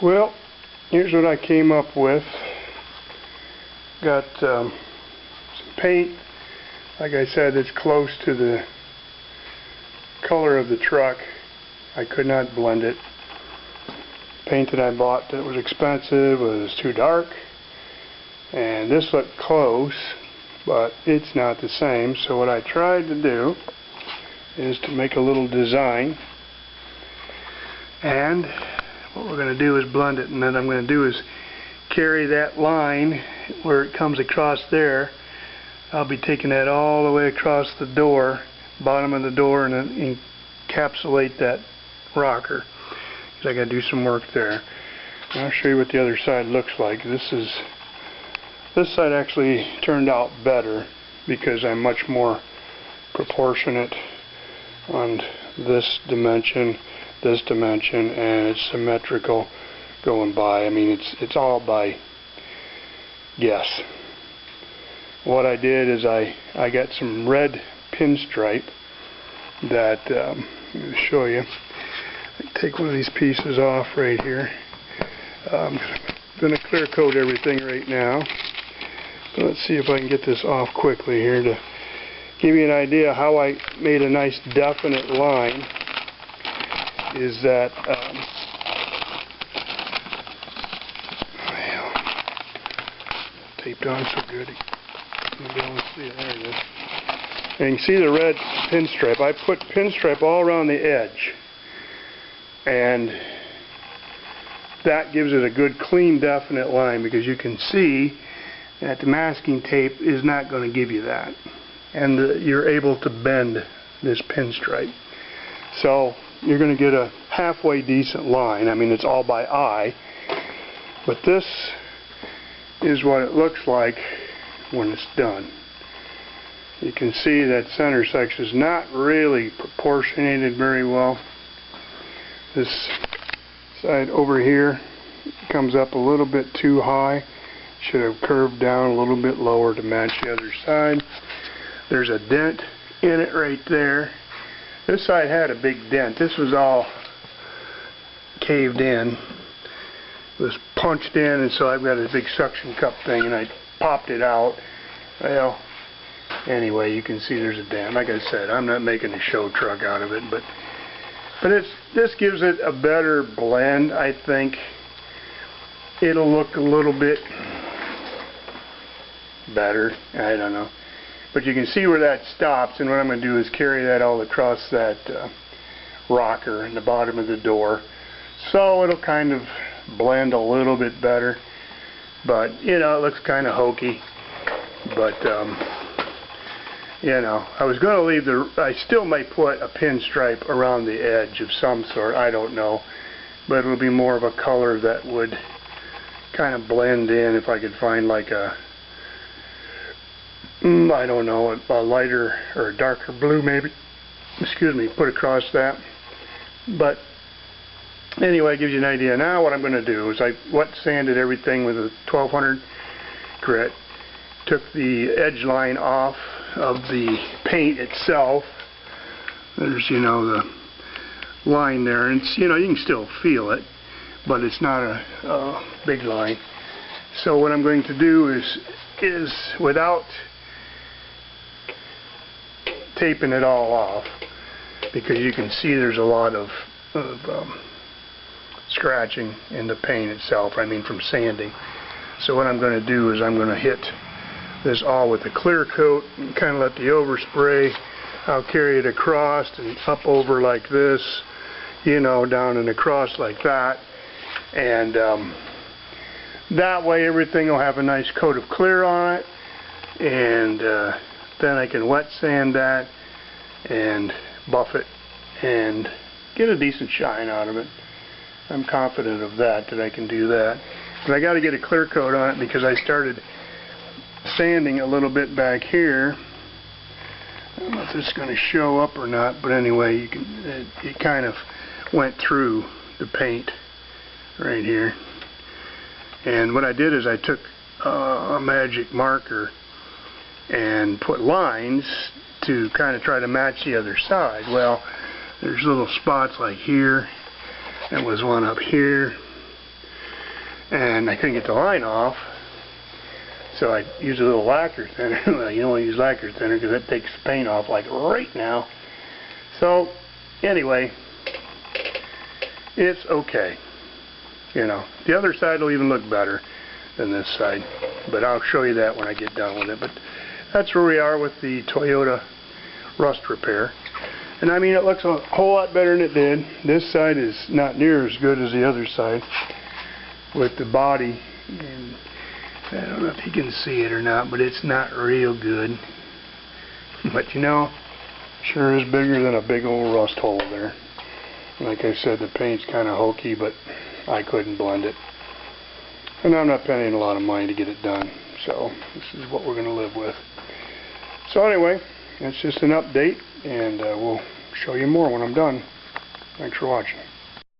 Well, here's what I came up with. Got some paint. Like I said, it's close to the color of the truck. I could not blend it. Paint that I bought that was expensive was too dark, and this looked close, but it's not the same. So what I tried to do is to make a little design, and what we're going to do is blend it, and then I'm going to do is carry that line where it comes across there. I'll be taking that all the way across the door, bottom of the door, and then encapsulate that rocker, because I got to do some work there. And I'll show you what the other side looks like. This side actually turned out better because I'm much more proportionate on this dimension, and it's symmetrical going by. I mean, it's all by guess. What I did is I got some red pinstripe that let me show you. Take one of these pieces off right here. I'm going to clear coat everything right now. So let's see if I can get this off quickly here to give you an idea how I made a nice definite line. Is that taped on so good. You'll be able to see it. There it is. And you can see the red pinstripe. I put pinstripe all around the edge, and that gives it a good, clean, definite line, because you can see that the masking tape is not going to give you that, and you're able to bend this pinstripe. So you're going to get a halfway decent line. I mean, it's all by eye, but this is what it looks like when it's done. You can see that center section is not really proportionated very well. This side over here comes up a little bit too high. Should have curved down a little bit lower to match the other side. There's a dent in it right there. This side had a big dent. This was all caved in. It was punched in, and so I've got a big suction cup thing, and I popped it out. Well, anyway, you can see there's a dent. Like I said, I'm not making a show truck out of it, but this gives it a better blend. I think it'll look a little bit better. I don't know. But you can see where that stops, and what I'm going to do is carry that all across that rocker in the bottom of the door, so it'll kind of blend a little bit better. But, you know, it looks kind of hokey. But, you know, I was going to leave I still may put a pinstripe around the edge of some sort, I don't know. But it'll be more of a color that would kind of blend in if I could find like a, I don't know, a lighter or a darker blue maybe, excuse me, put across that. But anyway, it gives you an idea. Now what I'm going to do is I wet sanded everything with a 1200 grit, took the edge line off of the paint itself. There's, you know, the line there, and it's, you know, you can still feel it, but it's not a big line. So what I'm going to do is without taping it all off, because you can see there's a lot of scratching in the paint itself, I mean from sanding. So what I'm going to do is I'm going to hit this all with a clear coat and kind of let the overspray. I'll carry it across and up over like this, you know, down and across like that, and that way everything will have a nice coat of clear on it, and then I can wet sand that and buff it and get a decent shine out of it. I'm confident of that I can do that. But I got to get a clear coat on it because I started sanding a little bit back here. I don't know if this is going to show up or not, but anyway, you can, it kind of went through the paint right here. And what I did is I took a magic marker and put lines to kind of try to match the other side. Well, there's little spots like here, and was one up here, and I couldn't get the line off, so I used a little lacquer thinner. Well, you don't want to use lacquer thinner because that takes the paint off like right now. So anyway, it's okay. You know, the other side will even look better than this side, but I'll show you that when I get done with it. But that's where we are with the Toyota rust repair. And I mean, it looks a whole lot better than it did. This side is not near as good as the other side with the body. And I don't know if you can see it or not, but it's not real good. But you know, sure is bigger than a big old rust hole there. Like I said, the paint's kind of hokey, but I couldn't blend it. And I'm not paying a lot of money to get it done. So this is what we're going to live with. So anyway, it's just an update, and we'll show you more when I'm done. Thanks for watching.